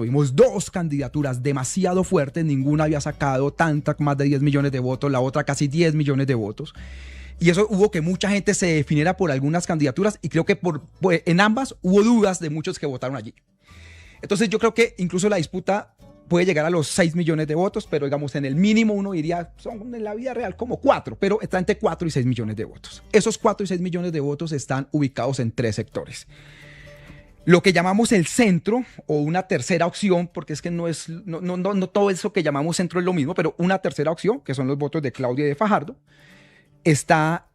tuvimos dos candidaturas demasiado fuertes, ninguna había sacado más de 10 millones de votos, la otra casi 10 millones de votos. Y eso hubo que mucha gente se definiera por algunas candidaturas y creo que en ambas hubo dudas de muchos que votaron allí. Entonces yo creo que incluso la disputa puede llegar a los 6 millones de votos, pero digamos en el mínimo uno diría, son en la vida real como 4, pero está entre 4 y 6 millones de votos. Esos 4 y 6 millones de votos están ubicados en 3 sectores. Lo que llamamos el centro o una tercera opción, porque es que no todo eso que llamamos centro es lo mismo, pero una tercera opción, que son los votos de Claudia y de Fajardo, está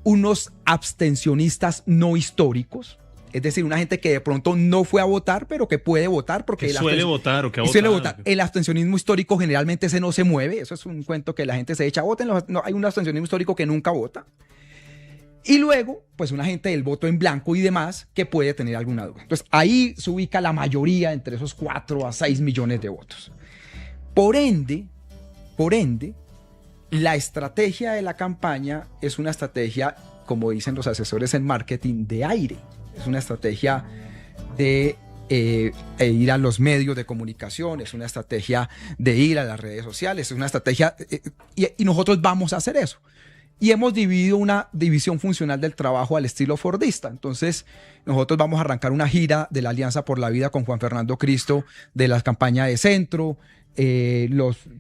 unos abstencionistas no históricos, es decir, una gente que de pronto no fue a votar, pero que puede votar porque que suele votar o que ha suele votado. votar. El abstencionismo histórico generalmente ese no se mueve, eso es un cuento que la gente se echa, voten, no, hay un abstencionismo histórico que nunca vota. Y luego, pues una gente del voto en blanco y demás que puede tener alguna duda. Entonces, ahí se ubica la mayoría entre esos 4 a 6 millones de votos. Por ende, la estrategia de la campaña es una estrategia, como dicen los asesores en marketing, de aire. Es una estrategia de ir a los medios de comunicación, es una estrategia de ir a las redes sociales, es una estrategia, y nosotros vamos a hacer eso. Y hemos dividido una división funcional del trabajo al estilo fordista. Entonces, nosotros vamos a arrancar una gira de la Alianza por la Vida con Juan Fernando Cristo de la campaña de centro.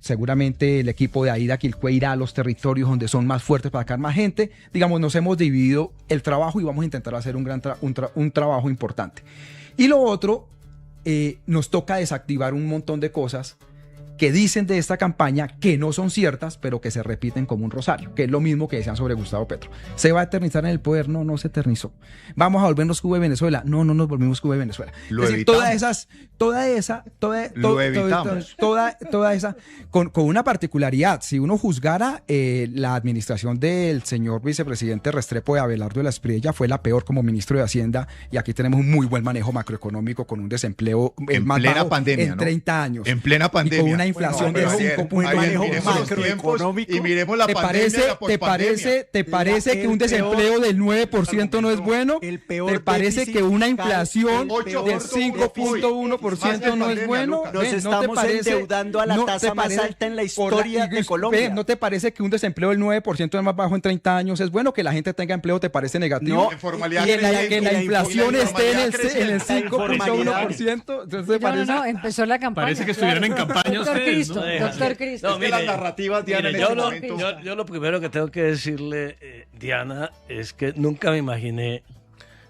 Seguramente el equipo de Aida Quilcue irá a los territorios donde son más fuertes para sacar más gente. Digamos, nos hemos dividido el trabajo y vamos a intentar hacer un trabajo importante. Y lo otro, nos toca desactivar un montón de cosas que dicen de esta campaña que no son ciertas, pero que se repiten como un rosario, que es lo mismo que decían sobre Gustavo Petro. ¿Se va a eternizar en el poder? No, no se eternizó. ¿Vamos a volvernos Cuba y Venezuela? No, no nos volvimos Cuba y Venezuela. Lo es decir, toda esa, con una particularidad. Si uno juzgara la administración del señor vicepresidente Restrepo de Abelardo de la Espriella, fue la peor como ministro de Hacienda, y aquí tenemos un muy buen manejo macroeconómico con un desempleo en más plena bajo pandemia, en 30 años. En plena pandemia. Y con una inflación de 5.9%. Macroeconómico. Y miremos la pandemia. ¿Te parece que un desempleo del 9% no es bueno? ¿Te parece que una inflación del 5.1% no es bueno? Nos estamos endeudando a la tasa más alta en la historia de Colombia. ¿No te parece que un desempleo del 9% es más bajo en 30 años es bueno? ¿Que la gente tenga empleo te parece negativo? No, que la inflación esté en el 5.1%. No, empezó la campaña. Parece que estuvieran en campaña Doctor ustedes, Cristo, ¿no? Doctor Cristo. No, mire, las narrativas, Diana, mire, en este momento. yo lo primero que tengo que decirle, Diana, es que nunca me imaginé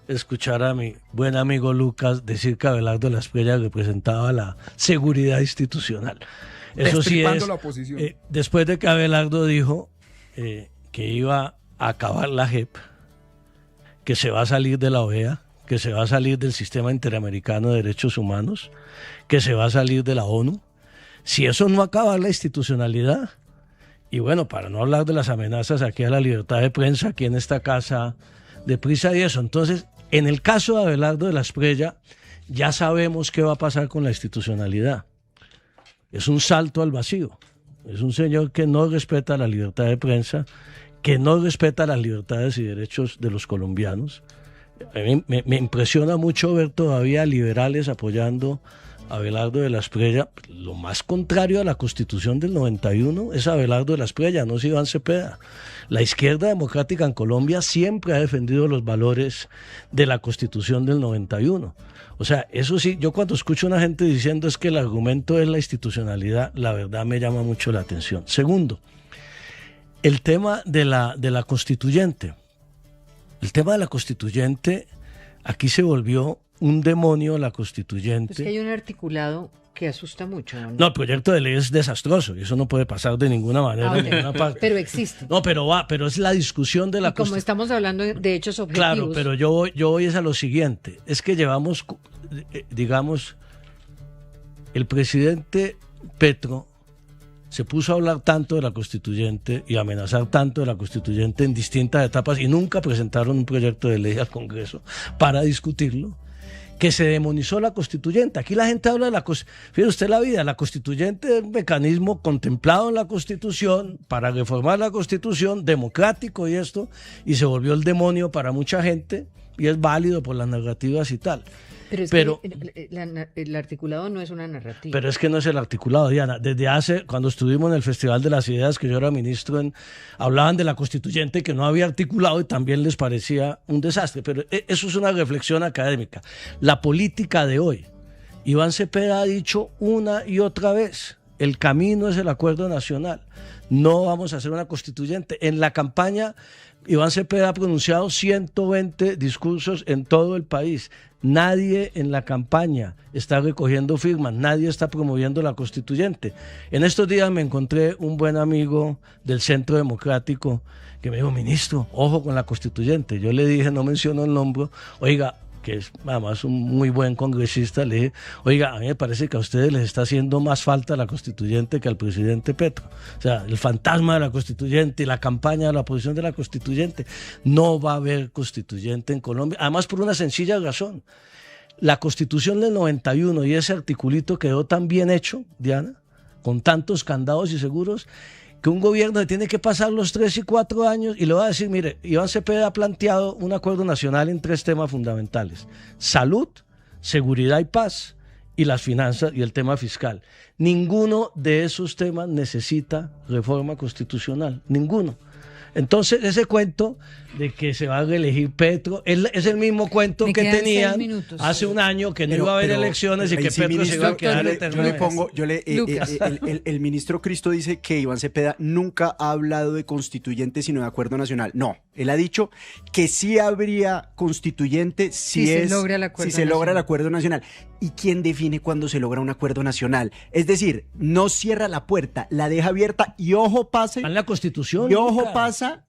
escuchar a mi buen amigo Lucas decir que Abelardo de la Espriella representaba la seguridad institucional. Eso sí es, la oposición. después de que Abelardo dijo que iba a acabar la JEP, que se va a salir de la OEA, que se va a salir del Sistema Interamericano de Derechos Humanos, que se va a salir de la ONU. Si eso no acaba la institucionalidad, y bueno, para no hablar de las amenazas aquí a la libertad de prensa, aquí en esta casa de Prisa y eso, entonces, en el caso de Abelardo de la Espriella, ya sabemos qué va a pasar con la institucionalidad. Es un salto al vacío. Es un señor que no respeta la libertad de prensa, que no respeta las libertades y derechos de los colombianos. A mí me impresiona mucho ver todavía liberales apoyando a Abelardo de la Espriella. Lo más contrario a la Constitución del 91 es Abelardo de la Espriella, no es Iván Cepeda. La izquierda democrática en Colombia siempre ha defendido los valores de la Constitución del 91. O sea, eso sí, yo cuando escucho a una gente diciendo es que el argumento es la institucionalidad, la verdad me llama mucho la atención. Segundo, el tema de la constituyente. El tema de la constituyente, aquí se volvió un demonio la constituyente. Es que hay un articulado que asusta mucho. No, el proyecto de ley es desastroso y eso no puede pasar de ninguna manera en ninguna parte. Pero existe. No, pero es la discusión de la constitución. Como estamos hablando de hechos objetivos. Claro, pero yo voy es a lo siguiente. Es que llevamos, digamos, el presidente Petro se puso a hablar tanto de la constituyente y amenazar tanto de la constituyente en distintas etapas y nunca presentaron un proyecto de ley al Congreso para discutirlo, que se demonizó la constituyente. Aquí la gente habla de la constituyente. Fíjese usted la vida, la constituyente es un mecanismo contemplado en la Constitución para reformar la Constitución, democrático y esto, y se volvió el demonio para mucha gente y es válido por las narrativas y tal. Pero es Pero- que el articulado no es una narrativa. Pero es que no es el articulado, Diana. cuando estuvimos en el Festival de las Ideas, que yo era ministro, hablaban de la constituyente que no había articulado y también les parecía un desastre. Pero eso es una reflexión académica. La política de hoy, Iván Cepeda ha dicho una y otra vez, el camino es el acuerdo nacional. No vamos a hacer una constituyente. En la campaña, Iván Cepeda ha pronunciado 120 discursos en todo el país. Nadie en la campaña está recogiendo firmas, nadie está promoviendo la constituyente. En estos días me encontré un buen amigo del Centro Democrático que me dijo, ministro, ojo con la constituyente. Yo le dije, no menciono el nombre, oiga, que es además un muy buen congresista, le dije, oiga, a mí me parece que a ustedes les está haciendo más falta la constituyente que al presidente Petro. O sea, el fantasma de la constituyente y la campaña de la oposición de la constituyente. No va a haber constituyente en Colombia, además por una sencilla razón. La Constitución del 91 y ese articulito quedó tan bien hecho, Diana, con tantos candados y seguros, que un gobierno se tiene que pasar los 3 y 4 años y le va a decir, mire, Iván Cepeda ha planteado un acuerdo nacional en 3 temas fundamentales: salud, seguridad y paz, y las finanzas y el tema fiscal. Ninguno de esos temas necesita reforma constitucional, ninguno. Entonces, ese cuento de que se va a reelegir Petro es el mismo cuento Me que quedan 6 tenían minutos. hace un año, que no iba a haber elecciones y que sí, Petro se ministro, iba a quedar yo eternamente. le pongo, Lucas. el ministro Cristo dice que Iván Cepeda nunca ha hablado de constituyente sino de acuerdo nacional. No, él ha dicho que sí habría constituyente Si se logra el acuerdo si se logra el nacional. acuerdo nacional. ¿Y quién define cuándo se logra un acuerdo nacional? Es decir, no cierra la puerta, la deja abierta y ojo pase. Está en la Constitución. Y ojo Lucas. pasa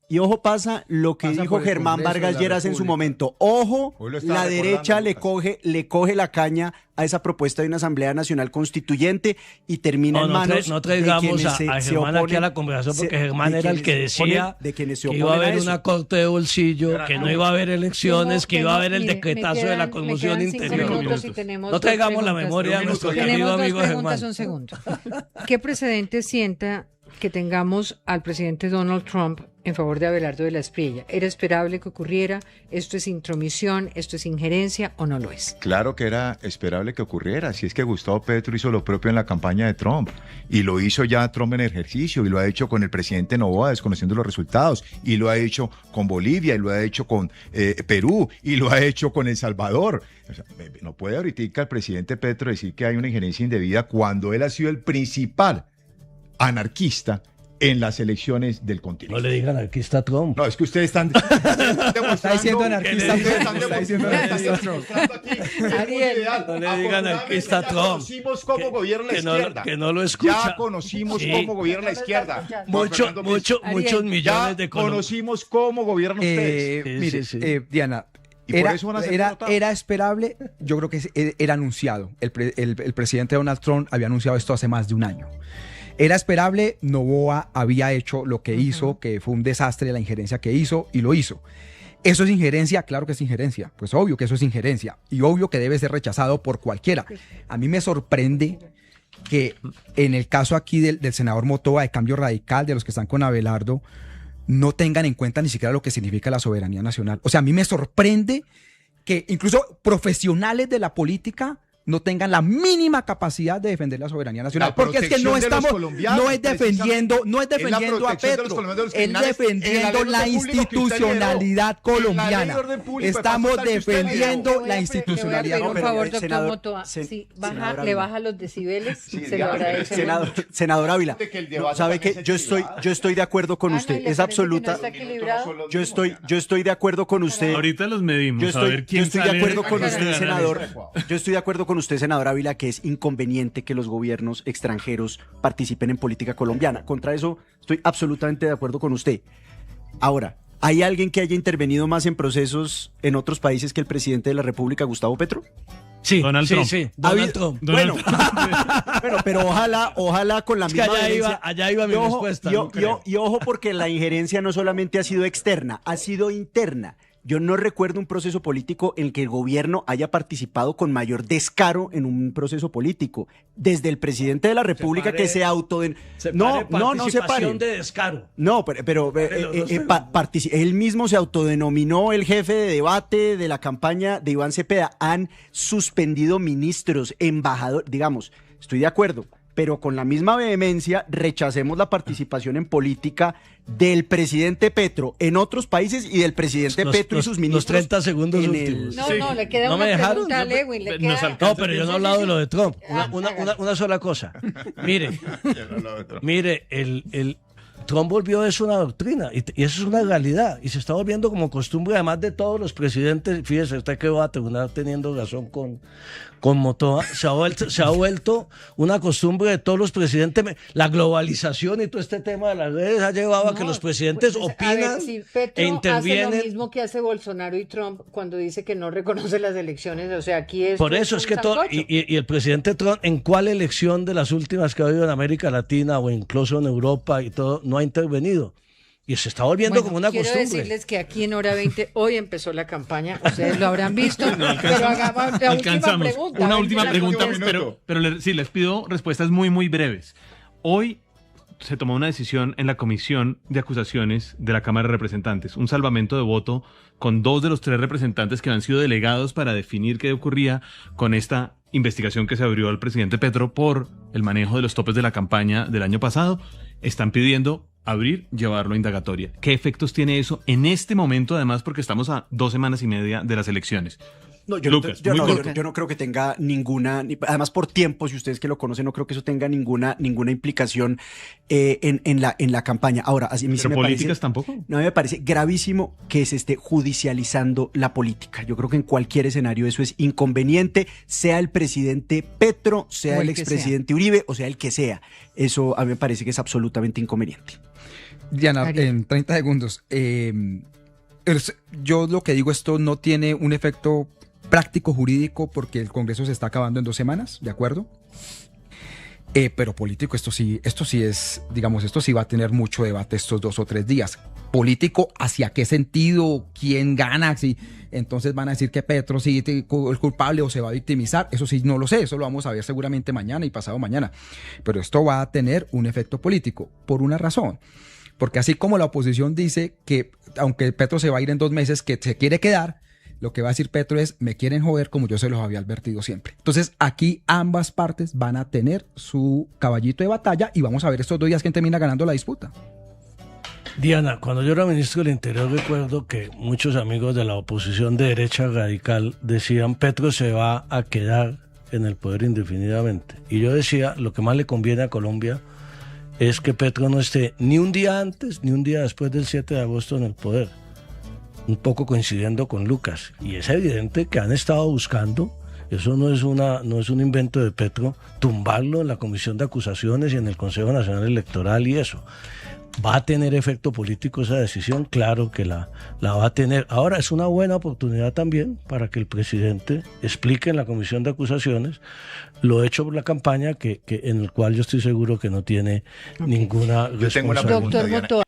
lo que Pasa dijo por el Germán Congreso de Vargas la Lleras en su República. momento. Ojo, Hoy lo estaba la recordando, derecha Lucas. le coge la caña a esa propuesta de una Asamblea Nacional Constituyente y termina en manos no de traigamos quienes a Germán aquí a la conversación, porque Germán era el que decía que iba a haber una corte de bolsillo, que no iba a haber elecciones, que iba a haber el Mire, decretazo de la conmoción me quedan 5 interior. minutos y tenemos No traigamos la dos preguntas. memoria de nuestro querido Tenemos dos amigo preguntas, Germán. un segundo. ¿Qué precedente sienta que tengamos al presidente Donald Trump en favor de Abelardo de la Espriella? ¿Era esperable que ocurriera? ¿Esto es intromisión? ¿Esto es injerencia o no lo es? Claro que era esperable que ocurriera, si es que Gustavo Petro hizo lo propio en la campaña de Trump, y lo hizo ya Trump en ejercicio, y lo ha hecho con el presidente Noboa desconociendo los resultados, y lo ha hecho con Bolivia, y lo ha hecho con Perú, y lo ha hecho con El Salvador. O sea, no puede ahorita el presidente Petro decir que hay una injerencia indebida cuando él ha sido el principal anarquista en las elecciones del No continente. le digan aquí está Trump. No, es que ustedes están demostrando... Está diciendo anarquista. Está diciendo anarquista. Ariel, no le digan aquí está Trump. Conocimos cómo gobierna la izquierda. Que no lo escucha. Ya conocimos Sí. cómo gobierna la izquierda. Muchos Ariel, millones Ya de colombianos. conocimos cómo gobiernan ustedes. Sí, Mire, sí. Diana, Y por eso van a ser derrotados. era esperable, yo creo que era anunciado. El presidente Donald Trump había anunciado esto hace más de un año. Era esperable, Noboa había hecho lo que hizo, que fue un desastre la injerencia que hizo, y lo hizo. ¿Eso es injerencia? Claro que es injerencia. Pues obvio que eso es injerencia. Y obvio que debe ser rechazado por cualquiera. A mí me sorprende que en el caso aquí del senador Motoa de Cambio Radical, de los que están con Abelardo, no tengan en cuenta ni siquiera lo que significa la soberanía nacional. O sea, a mí me sorprende que incluso profesionales de la política no tengan la mínima capacidad de defender la soberanía nacional. La Porque es que no protección de los estamos, colombianos, no es defendiendo precisamente, es la a protección de los Petro, colombianos de los es criminales, defendiendo en la la ley de orden público que usted institucionalidad lideró, en la ley colombiana. de orden público de Estamos paz que usted defendiendo lideró. la institucionalidad Por pero, favor, doctor senador- Motoa, sen- sí, senadora le Ávila. baja los decibeles, Sí, se lo ya, agradecemos. Senador Ávila, Que el debate sabe también que es yo estoy de acuerdo con Ah, ¿no? usted. ¿Y le Es parece absoluta. que no está equilibrado? Yo estoy de acuerdo con usted. Ahorita los medimos, a ver Yo quién estoy de sale acuerdo con ganando. usted, senador. Yo estoy de acuerdo con usted, senador Ávila, que es inconveniente que los gobiernos extranjeros participen en política colombiana. Contra eso estoy absolutamente de acuerdo con usted. Ahora, ¿hay alguien que haya intervenido más en procesos en otros países que el presidente de la República, Gustavo Petro? Sí, Donald sí, Trump. sí, Ha Donald habido- Trump. Bueno, bueno, pero ojalá con la Es que misma allá iba mi Y ojo, respuesta. y- no y- creo. y ojo, porque la injerencia no solamente ha sido externa, ha sido interna. yo no recuerdo un proceso político en el que el gobierno haya participado con mayor descaro en un proceso político. Desde el presidente de la República Separe- que se no se participación pare. de descaro. No, pero él mismo se autodenominó el jefe de debate de la campaña de Iván Cepeda. Han suspendido ministros, embajadores, digamos, estoy de acuerdo, pero con la misma vehemencia rechacemos la participación en política del presidente Petro en otros países y del presidente Petro y sus ministros. Los 30 segundos en el- últimos. No, Sí. no, le queda No una me dejaron, pregunta a no, Lewin. Le nos queda... alcanza. No, pero yo no he hablado de lo de Trump. Ah, Una sola cosa. Mire, el Trump volvió eso una doctrina y eso es una realidad y se está volviendo como costumbre además de todos los presidentes. Fíjese usted que va a terminar teniendo razón con Motoa. Se ha vuelto una costumbre de todos los presidentes. La globalización y todo este tema de las redes ha llevado a que No, los presidentes pues, a opinan ver, si Petro e intervienen. hace lo mismo que hace Bolsonaro y Trump cuando dice que no reconoce las elecciones, o sea, aquí es Por eso un es que todo, sancocho. y el presidente Trump, ¿en cuál elección de las últimas que ha habido en América Latina o incluso en Europa y todo, no ha intervenido? Y se está volviendo Bueno, como una quiero costumbre. decirles que aquí en Hora 20 hoy empezó la campaña, ustedes lo habrán visto, pero hagamos la última Alcanzamos. pregunta. Una a ver última si la pregunta, contestan. pero sí, les pido respuestas muy, muy breves. Hoy se tomó una decisión en la Comisión de Acusaciones de la Cámara de Representantes, un salvamento de voto con 2 de los 3 representantes que han sido delegados para definir qué ocurría con esta investigación que se abrió al presidente Petro por el manejo de los topes de la campaña del año pasado. Están pidiendo abrir, llevarlo a indagatoria. ¿Qué efectos tiene eso en este momento, además, porque estamos a 2 semanas y media de las elecciones? No, Lucas, muy corto. yo no creo que tenga ninguna, además por tiempo, si ustedes que lo conocen, no creo que eso tenga ninguna implicación en la campaña. Ahora, así a mí sí ¿Pero me políticas parece, tampoco? no me parece gravísimo que se esté judicializando la política. Yo creo que en cualquier escenario eso es inconveniente, sea el presidente Petro, sea O el el que expresidente Uribe, o sea el que sea. Eso a mí me parece que es absolutamente inconveniente. Diana, Ariel. en 30 segundos. Yo lo que digo, esto no tiene un efecto práctico jurídico porque el Congreso se está acabando en 2 semanas, ¿de acuerdo? Pero político, esto sí es, digamos, esto sí va a tener mucho debate estos 2 o 3 días. Político, ¿hacia qué sentido? ¿Quién gana? Si entonces van a decir que Petro sí es culpable o se va a victimizar. Eso sí, no lo sé, eso lo vamos a ver seguramente mañana y pasado mañana. Pero esto va a tener un efecto político, por una razón. Porque así como la oposición dice que, aunque Petro se va a ir en 2 meses, que se quiere quedar, lo que va a decir Petro es, me quieren joder como yo se los había advertido siempre. Entonces, aquí ambas partes van a tener su caballito de batalla y vamos a ver estos 2 días quién termina ganando la disputa. Diana, cuando yo era ministro del Interior recuerdo que muchos amigos de la oposición de derecha radical decían Petro se va a quedar en el poder indefinidamente. Y yo decía, lo que más le conviene a Colombia es que Petro no esté ni un día antes ni un día después del 7 de agosto en el poder. Un poco coincidiendo con Lucas. Y es evidente que han estado buscando, eso no es un invento de Petro, tumbarlo en la Comisión de Acusaciones y en el Consejo Nacional Electoral y eso. ¿Va a tener efecto político esa decisión? Claro que la va a tener. Ahora es una buena oportunidad también para que el presidente explique en la Comisión de Acusaciones lo hecho por la campaña en el cual yo estoy seguro que no tiene ninguna Yo tengo una responsabilidad. pregunta, Doctor Diana. Motoa.